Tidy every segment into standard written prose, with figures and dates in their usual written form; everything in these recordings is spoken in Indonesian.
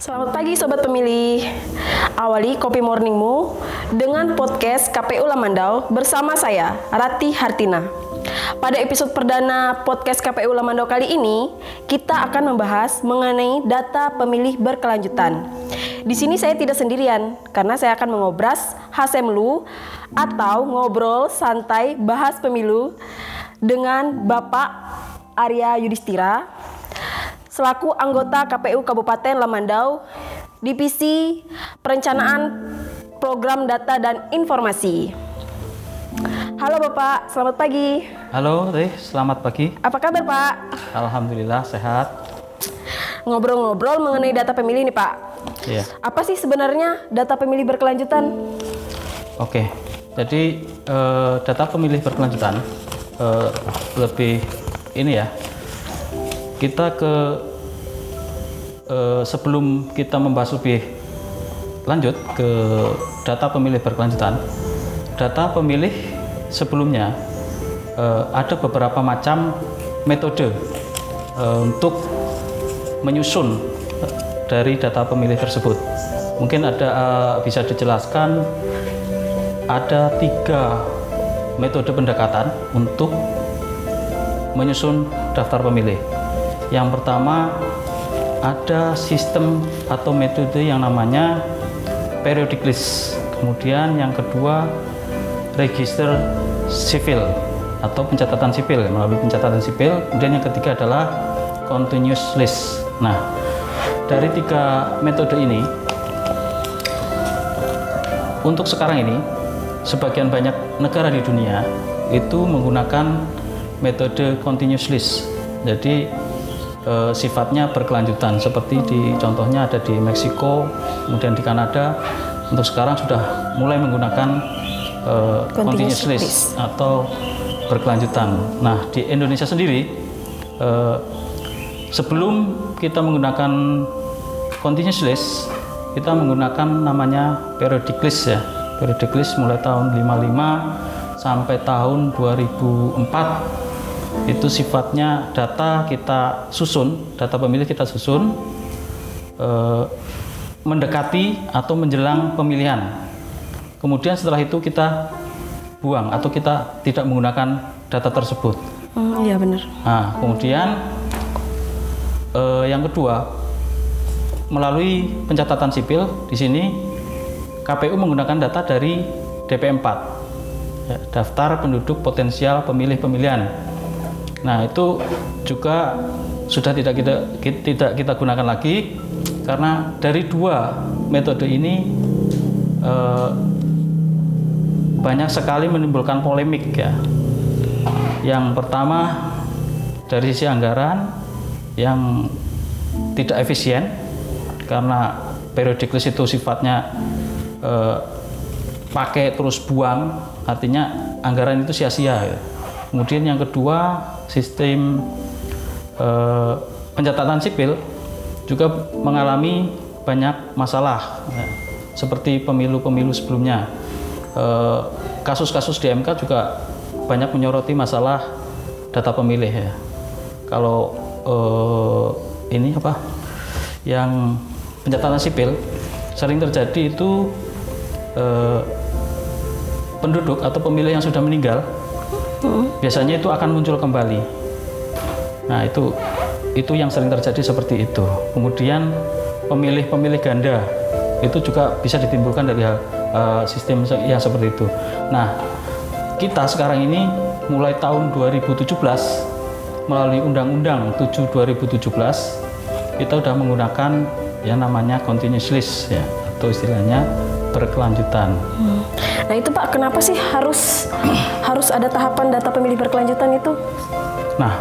Selamat pagi Sobat Pemilih. Awali Kopi Morningmu dengan podcast KPU Lamandau bersama saya, Rati Hartina. Pada episode perdana podcast KPU Lamandau kali ini, kita akan membahas mengenai data pemilih berkelanjutan. Di sini saya tidak sendirian, karena saya akan mengobras Hasemlu atau ngobrol santai bahas pemilu dengan Bapak Arya Yudhistira, selaku anggota KPU Kabupaten Lamandau, Divisi Perencanaan Program Data dan Informasi. Halo Bapak, selamat pagi. Halo Teh, selamat pagi. Apa kabar Pak? Alhamdulillah sehat. Ngobrol-ngobrol mengenai data pemilih nih Pak. Iya. Apa sih sebenarnya data pemilih berkelanjutan? Oke, jadi data pemilih berkelanjutan lebih ini ya. Kita sebelum kita membahas lebih lanjut ke data pemilih berkelanjutan, data pemilih sebelumnya ada beberapa macam metode untuk menyusun dari data pemilih tersebut. Mungkin ada bisa dijelaskan ada 3 metode pendekatan untuk menyusun daftar pemilih. Yang pertama ada sistem atau metode yang namanya periodic list. Kemudian yang kedua register sipil atau pencatatan sipil, melalui pencatatan sipil. Kemudian yang ketiga adalah continuous list. Nah, dari 3 metode ini, untuk sekarang ini sebagian banyak negara di dunia itu menggunakan metode continuous list. Jadi sifatnya berkelanjutan, seperti di contohnya ada di Meksiko, kemudian di Kanada. Untuk sekarang sudah mulai menggunakan continuous list atau berkelanjutan. Nah, di Indonesia sendiri sebelum kita menggunakan continuous list, kita menggunakan namanya periodic list ya. Periodic list mulai tahun 55 sampai tahun 2004. Itu sifatnya data kita susun, data pemilih kita susun mendekati atau menjelang pemilihan. Kemudian setelah itu kita buang atau kita tidak menggunakan data tersebut. Iya benar. Nah, kemudian yang kedua, melalui pencatatan sipil, di sini KPU menggunakan data dari DP4, ya, daftar penduduk potensial pemilih pemilihan. Nah, itu juga sudah tidak kita gunakan lagi, karena dari 2 metode ini banyak sekali menimbulkan polemik ya. Yang pertama dari sisi anggaran yang tidak efisien, karena periodic list itu sifatnya pakai terus buang, artinya anggaran itu sia-sia ya. Kemudian yang kedua, sistem pencatatan sipil juga mengalami banyak masalah ya, seperti pemilu-pemilu sebelumnya. Kasus-kasus di MK juga banyak menyoroti masalah data pemilih ya. Kalau ini apa yang pencatatan sipil sering terjadi itu penduduk atau pemilih yang sudah meninggal biasanya itu akan muncul kembali. Nah, itu yang sering terjadi seperti itu. Kemudian pemilih-pemilih ganda itu juga bisa ditimbulkan dari sistem yang seperti itu. Nah, kita sekarang ini mulai tahun 2017 melalui Undang-Undang 7 2017 kita sudah menggunakan yang namanya continuous list ya, atau istilahnya berkelanjutan. Nah itu Pak, kenapa sih harus ada tahapan data pemilih berkelanjutan itu? Nah,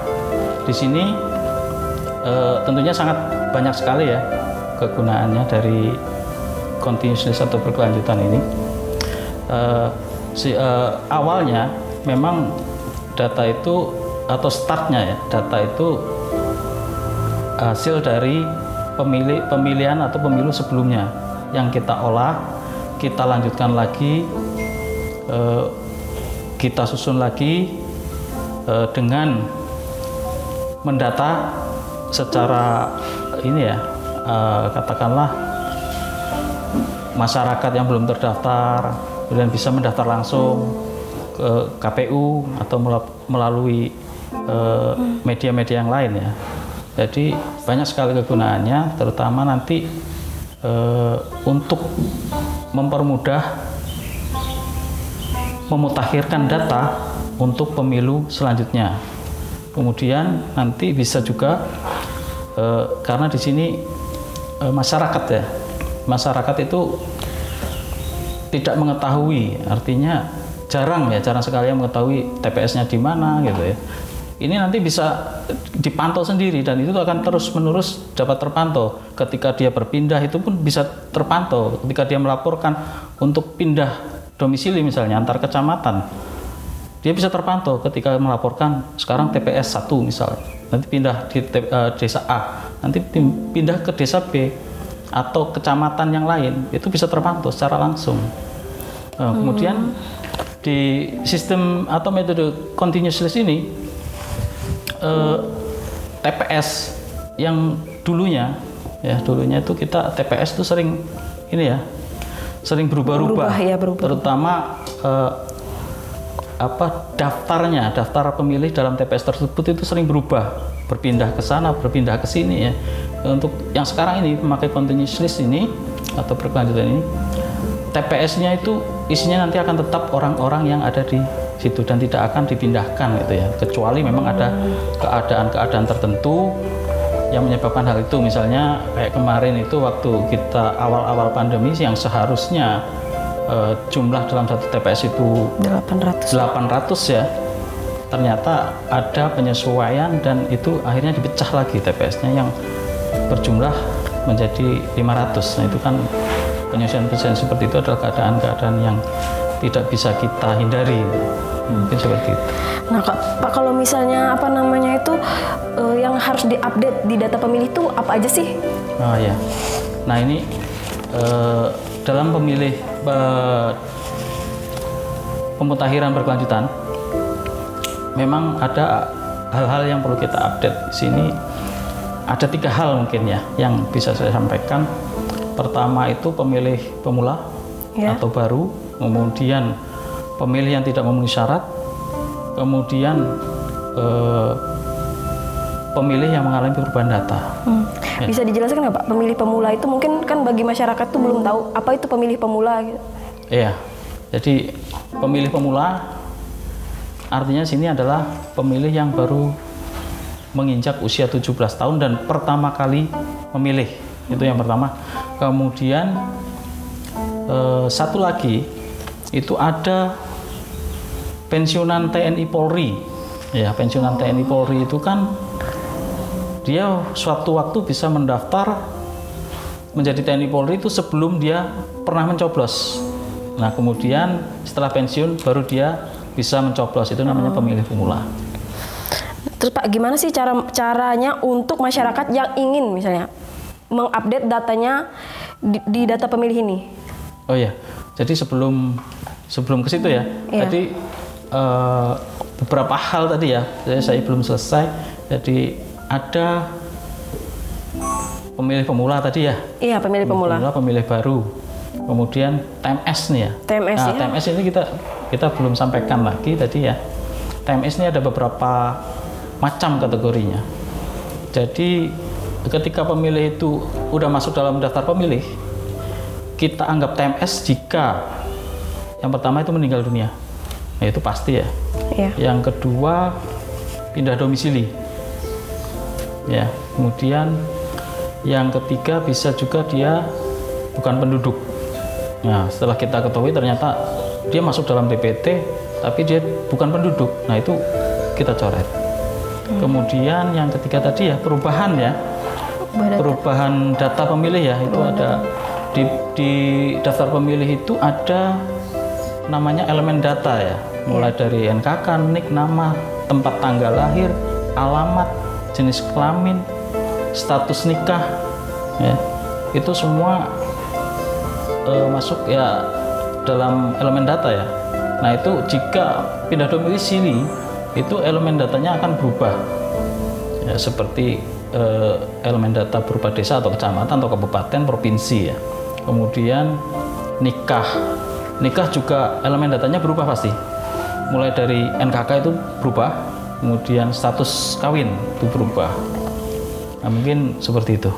di sini tentunya sangat banyak sekali ya kegunaannya dari continuous list atau berkelanjutan ini. Awalnya memang data itu atau startnya ya, data itu hasil dari pemilihan atau pemilu sebelumnya yang kita olah, kita lanjutkan lagi, kita susun lagi dengan mendata secara ini ya, katakanlah masyarakat yang belum terdaftar, kemudian bisa mendaftar langsung ke KPU atau melalui media-media yang lain ya. Jadi banyak sekali kegunaannya, terutama nanti untuk mempermudah memutakhirkan data untuk pemilu selanjutnya. Kemudian nanti bisa juga karena di sini masyarakat itu tidak mengetahui, artinya jarang sekali yang mengetahui TPS-nya di mana gitu ya. Ini nanti bisa dipantau sendiri dan itu akan terus-menerus dapat terpantau. Ketika dia berpindah itu pun bisa terpantau. Ketika dia melaporkan untuk pindah domisili misalnya antar kecamatan, dia bisa terpantau ketika melaporkan sekarang TPS 1 misalnya, nanti pindah di desa A, nanti pindah ke desa B atau kecamatan yang lain, itu bisa terpantau secara langsung. Kemudian di sistem atau metode continuous list ini TPS yang dulunya itu kita TPS itu sering berubah-ubah, terutama daftar pemilih dalam TPS tersebut itu sering berubah, berpindah ke sana, berpindah ke sini ya. Untuk yang sekarang ini memakai continuous list ini atau berkelanjutan ini, TPS-nya itu isinya nanti akan tetap orang-orang yang ada di situ dan tidak akan dipindahkan gitu ya, kecuali memang ada keadaan-keadaan tertentu yang menyebabkan hal itu. Misalnya kayak kemarin itu waktu kita awal-awal pandemi yang seharusnya jumlah dalam satu TPS itu 800 ya, ternyata ada penyesuaian dan itu akhirnya dipecah lagi TPS-nya yang berjumlah menjadi 500. Nah itu kan penyesuaian seperti itu adalah keadaan-keadaan yang tidak bisa kita hindari, mungkin seperti itu. Nah Pak, kalau misalnya yang harus diupdate di data pemilih itu apa aja sih? Oh ya, nah ini dalam pemutakhiran berkelanjutan memang ada hal-hal yang perlu kita update di sini. Ada 3 hal mungkin ya yang bisa saya sampaikan. Pertama itu pemilih pemula atau baru, kemudian pemilih yang tidak memenuhi syarat, kemudian pemilih yang mengalami perubahan data. Bisa dijelaskan nggak Pak, pemilih pemula itu mungkin kan bagi masyarakat tuh belum tahu apa itu pemilih pemula gitu. Iya, jadi pemilih pemula artinya sini adalah pemilih yang baru menginjak usia 17 tahun dan pertama kali memilih, itu yang pertama. Kemudian satu lagi itu ada pensiunan TNI Polri. Ya, pensiunan TNI Polri itu kan dia suatu waktu bisa mendaftar menjadi TNI Polri itu sebelum dia pernah mencoblos. Nah, kemudian setelah pensiun baru dia bisa mencoblos, itu namanya pemilih pemula. Terus Pak, gimana sih caranya untuk masyarakat yang ingin misalnya mengupdate datanya di data pemilih ini? Oh ya, jadi sebelum ke situ ya, tadi beberapa hal tadi ya, saya belum selesai. Jadi ada pemilih pemula tadi ya? Iya, pemilih pemula, pemilih baru. Kemudian TMS nih ya. TMS, nah, ya? TMS ini kita belum sampaikan lagi tadi ya. TMS ini ada beberapa macam kategorinya. Jadi ketika pemilih itu udah masuk dalam daftar pemilih, kita anggap TMS jika yang pertama itu meninggal dunia. Nah, itu pasti ya. Iya. Yang kedua pindah domisili. Ya, kemudian yang ketiga bisa juga dia bukan penduduk. Nah, setelah kita ketahui ternyata dia masuk dalam DPT tapi dia bukan penduduk. Nah, itu kita coret. Kemudian yang ketiga tadi ya perubahan ya. Perubahan data pemilih ya, itu ada di daftar pemilih itu ada namanya elemen data ya. Mulai dari NKK, NIK, nama, tempat tanggal lahir, alamat, jenis kelamin, status nikah ya. Itu semua masuk ya dalam elemen data ya. Nah, itu jika pindah domisili itu elemen datanya akan berubah ya, seperti elemen data berupa desa atau kecamatan atau kabupaten, provinsi ya. Kemudian nikah juga elemen datanya berubah pasti. Mulai dari NKK itu berubah, kemudian status kawin itu berubah. Nah, mungkin seperti itu.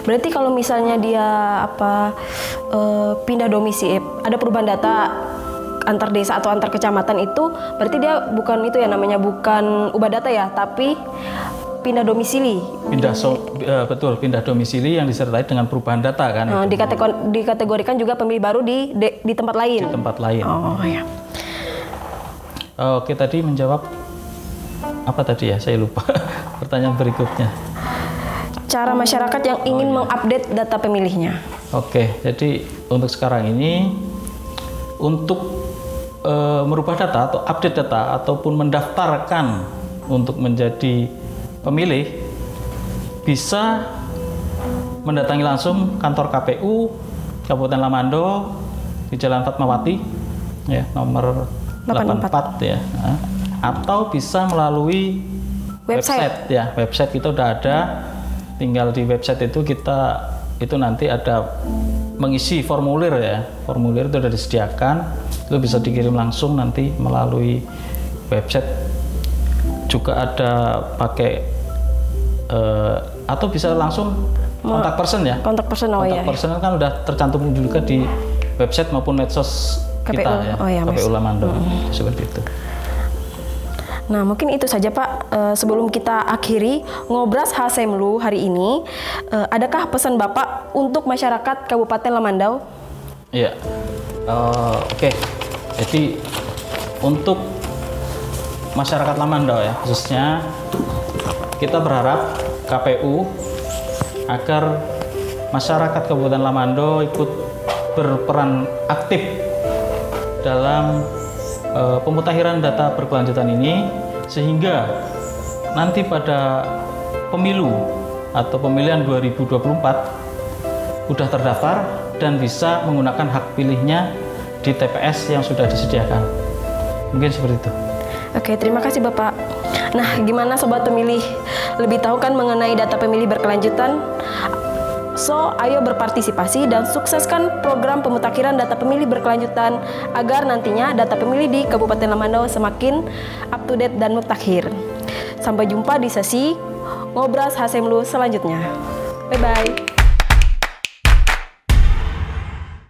Berarti kalau misalnya dia pindah domisili, ada perubahan data antar desa atau antar kecamatan itu, berarti dia bukan itu ya namanya, bukan ubah data ya, tapi pindah domisili. Betul, pindah domisili yang disertai dengan perubahan data kan. Dikategorikan juga pemilih baru di tempat lain. Di tempat lain. Oh ya. Oke, tadi menjawab apa tadi ya? Saya lupa. Pertanyaan berikutnya. Cara masyarakat yang ingin mengupdate data pemilihnya. Oke, jadi untuk sekarang ini untuk merubah data atau update data ataupun mendaftarkan untuk menjadi pemilih bisa mendatangi langsung kantor KPU Kabupaten Lamando di Jalan Fatmawati ya, nomor 84 ya. Atau bisa melalui website ya. Website kita udah ada. Tinggal di website itu nanti ada mengisi formulir ya. Formulir itu sudah disediakan. Itu bisa dikirim langsung nanti melalui website. Juga ada pakai atau bisa langsung kontak person ya. Kontak person person kan udah tercantum juga di website maupun medsos KPU. kita ya. KPU Lamando. Seperti itu. Nah, mungkin itu saja Pak. Sebelum kita akhiri Ngobras Hasemlu hari ini, adakah pesan Bapak untuk masyarakat Kabupaten Lamandau? Iya, oke. Jadi untuk masyarakat Lamandau ya khususnya, kita berharap KPU agar masyarakat Kabupaten Lamandau ikut berperan aktif dalam pemutakhiran data berkelanjutan ini, sehingga nanti pada pemilu atau pemilihan 2024 udah terdaftar dan bisa menggunakan hak pilihnya di TPS yang sudah disediakan. Mungkin seperti itu. Oke, terima kasih Bapak. Nah, gimana Sobat Pemilih? Lebih tahu kan mengenai data pemilih berkelanjutan? So, ayo berpartisipasi dan sukseskan program pemutakhiran data pemilih berkelanjutan agar nantinya data pemilih di Kabupaten Lamandau semakin up to date dan mutakhir. Sampai jumpa di sesi Ngobras Hasemlu selanjutnya. Bye-bye.